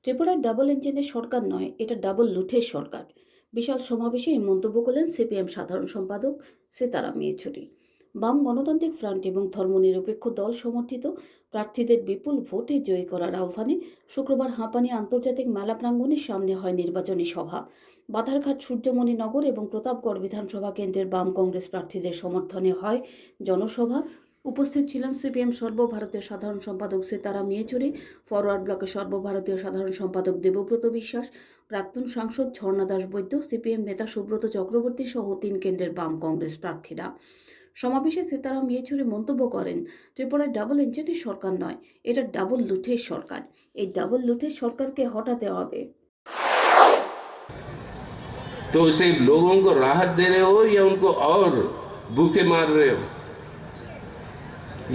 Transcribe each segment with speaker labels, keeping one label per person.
Speaker 1: ত্রিপুরার ডাবল ইঞ্জিনের সরকার নয়, এটা ডাবল লুঠের সরকার। বিশাল সমাবেশে এই মন্তব্য করলেন সিপিএম সাধারণ সম্পাদক সীতারাম ইয়েচুরি। বাম গণতান্ত্রিক ফ্রন্ট এবং ধর্মনিরপেক্ষ দল সমর্থিত প্রার্থীদের বিপুল ভোটে জয়ী করার আহ্বানে শুক্রবার হাঁপানি আন্তর্জাতিক মেলা প্রাঙ্গণের সামনে হয় নির্বাচনী সভা। বাধারঘাট, সূর্যমণিনগর এবং প্রতাপগড় বিধানসভা কেন্দ্রের বাম কংগ্রেস প্রার্থীদের সমর্থনে হয় জনসভা। উপস্থিত ছিলেন সিপিএম সর্বভারতীয় সাধারণ সম্পাদক সীতারাম ইয়েচুরি, ফরওয়ার্ড ব্লকের সর্বভারতীয় সাধারণ সম্পাদক দেবব্রত বিশ্বাস, প্রাক্তন সাংসদ ঝর্ণা দাস বৈদ্য, সিপিএম নেতা সুব্রত চক্রবর্তী সহ 3 কেন্দ্রের বাম কংগ্রেস প্রার্থীরা। সমাবেশে সীতারাম ইয়েচুরি মন্তব্য করেন, ত্রিপুরায় ডাবল ইঞ্জিনের সরকার নয়, এটা ডাবল লুঠের সরকার। এই ডাবল লুঠের সরকারকে হটাতে হবে।
Speaker 2: तो उसे लोगों को राहत दे रहे हो या उनको और भूखे मार रहे हो?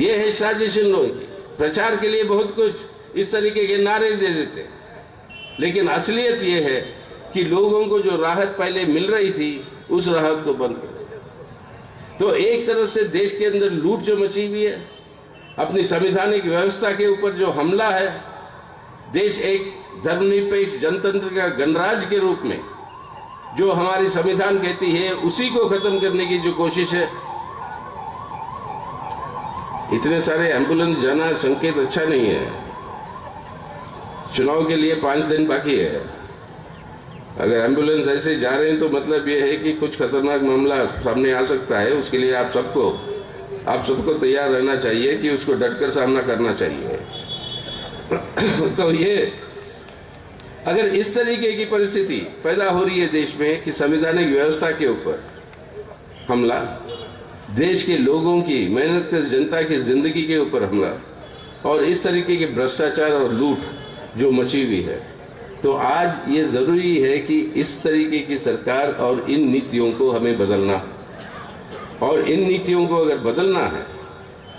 Speaker 2: ये है साजिश इन लोगों की। प्रचार के लिए बहुत कुछ इस तरीके के नारे दे देते, लेकिन असलियत ये है कि लोगों को जो राहत पहले मिल रही थी उस राहत को बंद कर। तो एक तरफ से देश के अंदर लूट जो मची हुई है, अपनी संवैधानिक व्यवस्था के ऊपर जो हमला है, देश एक धर्मनिरपेक्ष जनतंत्र का गणराज्य के रूप में जो हमारी संविधान कहती है उसी को खत्म करने की जो कोशिश है। इतने सारे एम्बुलेंस जाना संकेत अच्छा नहीं है। चुनाव के लिए 5 दिन बाकी है। अगर एम्बुलेंस ऐसे जा रहे हैं तो मतलब ये है कि कुछ खतरनाक मामला सामने आ सकता है। उसके लिए आप सबको तैयार रहना चाहिए कि उसको डटकर सामना करना चाहिए। तो ये अगर इस तरीके की परिस्थिति पैदा हो रही है देश में कि संवैधानिक व्यवस्था के ऊपर हमला, देश के लोगों की मेहनत कर जनता की जिंदगी के ऊपर हमला और इस तरीके के भ्रष्टाचार और लूट जो मची हुई है, तो आज ये जरूरी है कि इस तरीके की सरकार और इन नीतियों को हमें बदलना, और इन नीतियों को अगर बदलना है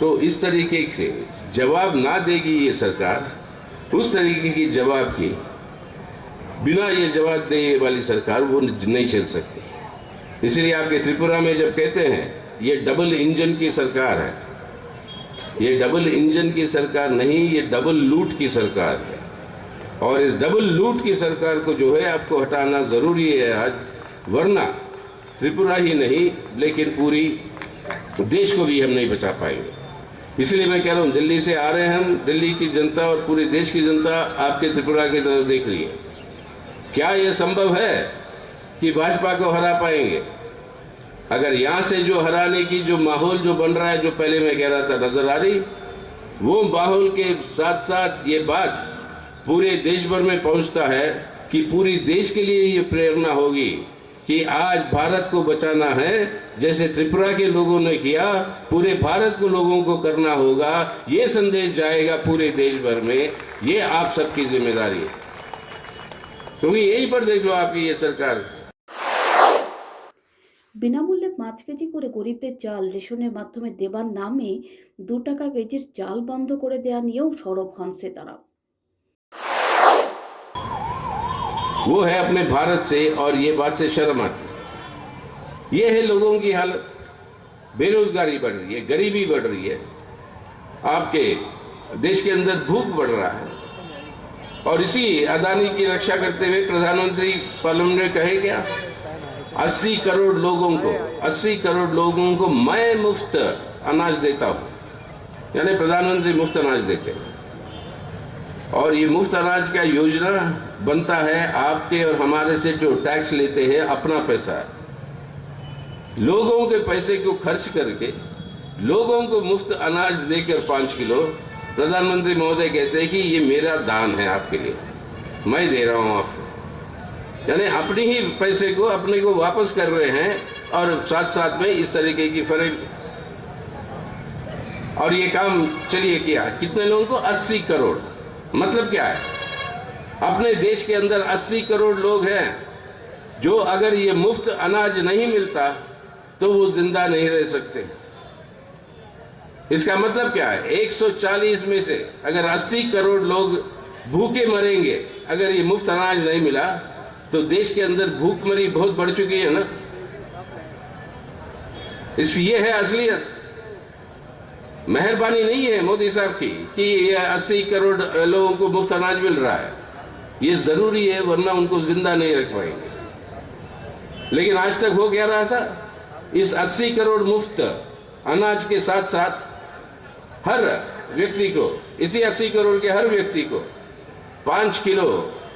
Speaker 2: तो इस तरीके से जवाब ना देगी ये सरकार। उस तरीके की जवाब की बिना ये जवाब दे वाली सरकार वो नहीं चल सकती। इसलिए आपके त्रिपुरा में जब कहते हैं ये डबल इंजन की सरकार है, ये डबल इंजन की सरकार नहीं, ये डबल लूट की सरकार है। और इस डबल लूट की सरकार को जो है आपको हटाना जरूरी है आज, वरना त्रिपुरा ही नहीं लेकिन पूरी देश को भी हम नहीं बचा पाएंगे। इसलिए मैं कह रहा हूँ, दिल्ली से आ रहे हैं हम, दिल्ली की जनता और पूरे देश की जनता आपके त्रिपुरा की तरफ देख रही है। क्या यह संभव है कि भाजपा को हरा पाएंगे? अगर यहां से जो हराने की जो माहौल जो बन रहा है, जो पहले मैं कह रहा था नजर आ रही, वो माहौल के साथ साथ ये बात पूरे देश भर में पहुंचता है कि पूरी देश के लिए ये प्रेरणा होगी कि आज भारत को बचाना है। जैसे त्रिपुरा के लोगों ने किया, पूरे भारत को लोगों को करना होगा। ये संदेश जाएगा पूरे देश भर में। ये आप सबकी जिम्मेदारी है, क्योंकि यही पर देख लो आपकी ये सरकार।
Speaker 1: বিনামূল্যে 5 কেজি করে গরিবদের চাল রেশনের মাধ্যমে দেবার নামে 2 টাকা কেজির চাল বন্ধ করে দেয়া নিয়েও সরব হন সীতারাম।
Speaker 2: वो है अपने भारत से, और ये बात से शर्म आती है। ये है लोगों की हालत। बेरोजगारी बढ़ रही है, गरीबी बढ़ रही है, आपके देश के अंदर भूख बढ़ रहा है। और इसी अदानी की रक्षा करते हुए प्रधानमंत्री पार्लियामेंट में कहे क्या, 80 करोड़ लोगों को मैं मुफ्त अनाज देता हूं। यानी प्रधानमंत्री मुफ्त अनाज देते हैं। और ये मुफ्त अनाज का योजना बनता है आपके और हमारे से जो टैक्स लेते हैं, अपना पैसा है। लोगों के पैसे को खर्च करके लोगों को मुफ्त अनाज देकर 5 किलो प्रधानमंत्री महोदय कहते हैं कि ये मेरा दान है आपके लिए, मैं दे रहा हूं आपको। यानी अपनी ही पैसे को अपने को वापस कर रहे हैं, और साथ साथ में इस तरीके की फर्क। और ये काम चलिए किया कितने लोगों को, 80 करोड़। मतलब क्या है, अपने देश के अंदर 80 करोड़ लोग हैं जो अगर ये मुफ्त अनाज नहीं मिलता तो वो जिंदा नहीं रह सकते। इसका मतलब क्या है, 140 में से अगर 80 करोड़ लोग भूखे मरेंगे अगर ये मुफ्त अनाज नहीं मिला, तो देश के अंदर भूखमरी बहुत बढ़ चुकी है ना। ये है असलियत। मेहरबानी नहीं है मोदी साहब की कि ये 80 करोड़ लोगों को मुफ्त अनाज मिल रहा है। ये जरूरी है, वरना उनको जिंदा नहीं रख पाएंगे। लेकिन आज तक हो क्या रहा था, इस 80 करोड़ मुफ्त अनाज के साथ साथ हर व्यक्ति को, इसी 80 करोड़ के हर व्यक्ति को 5 किलो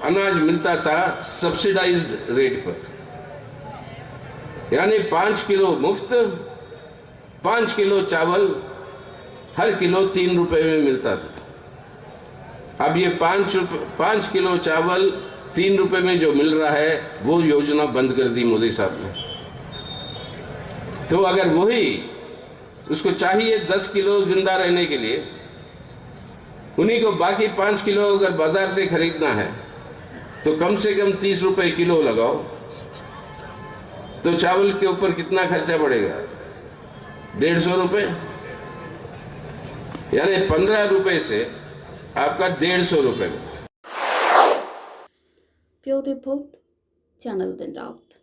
Speaker 2: अनाज मिलता था सब्सिडाइज्ड रेट पर, यानी 5 किलो मुफ्त, 5 किलो चावल हर किलो 3 रुपए में मिलता था। अब ये 5 किलो चावल 3 रुपए में जो मिल रहा है, वो योजना बंद कर दी मोदी साहब ने। तो अगर वही उसको चाहिए 10 किलो जिंदा रहने के लिए, उन्हीं को बाकी 5 किलो अगर बाजार से खरीदना है तो कम से कम 30 रुपए किलो लगाओ, तो चावल के ऊपर कितना खर्चा पड़ेगा? 150 रुपए, यानी 15 रुपए से आपका 150 रुपए।
Speaker 1: प्योर रिपोर्ट, चैनल दिन रात।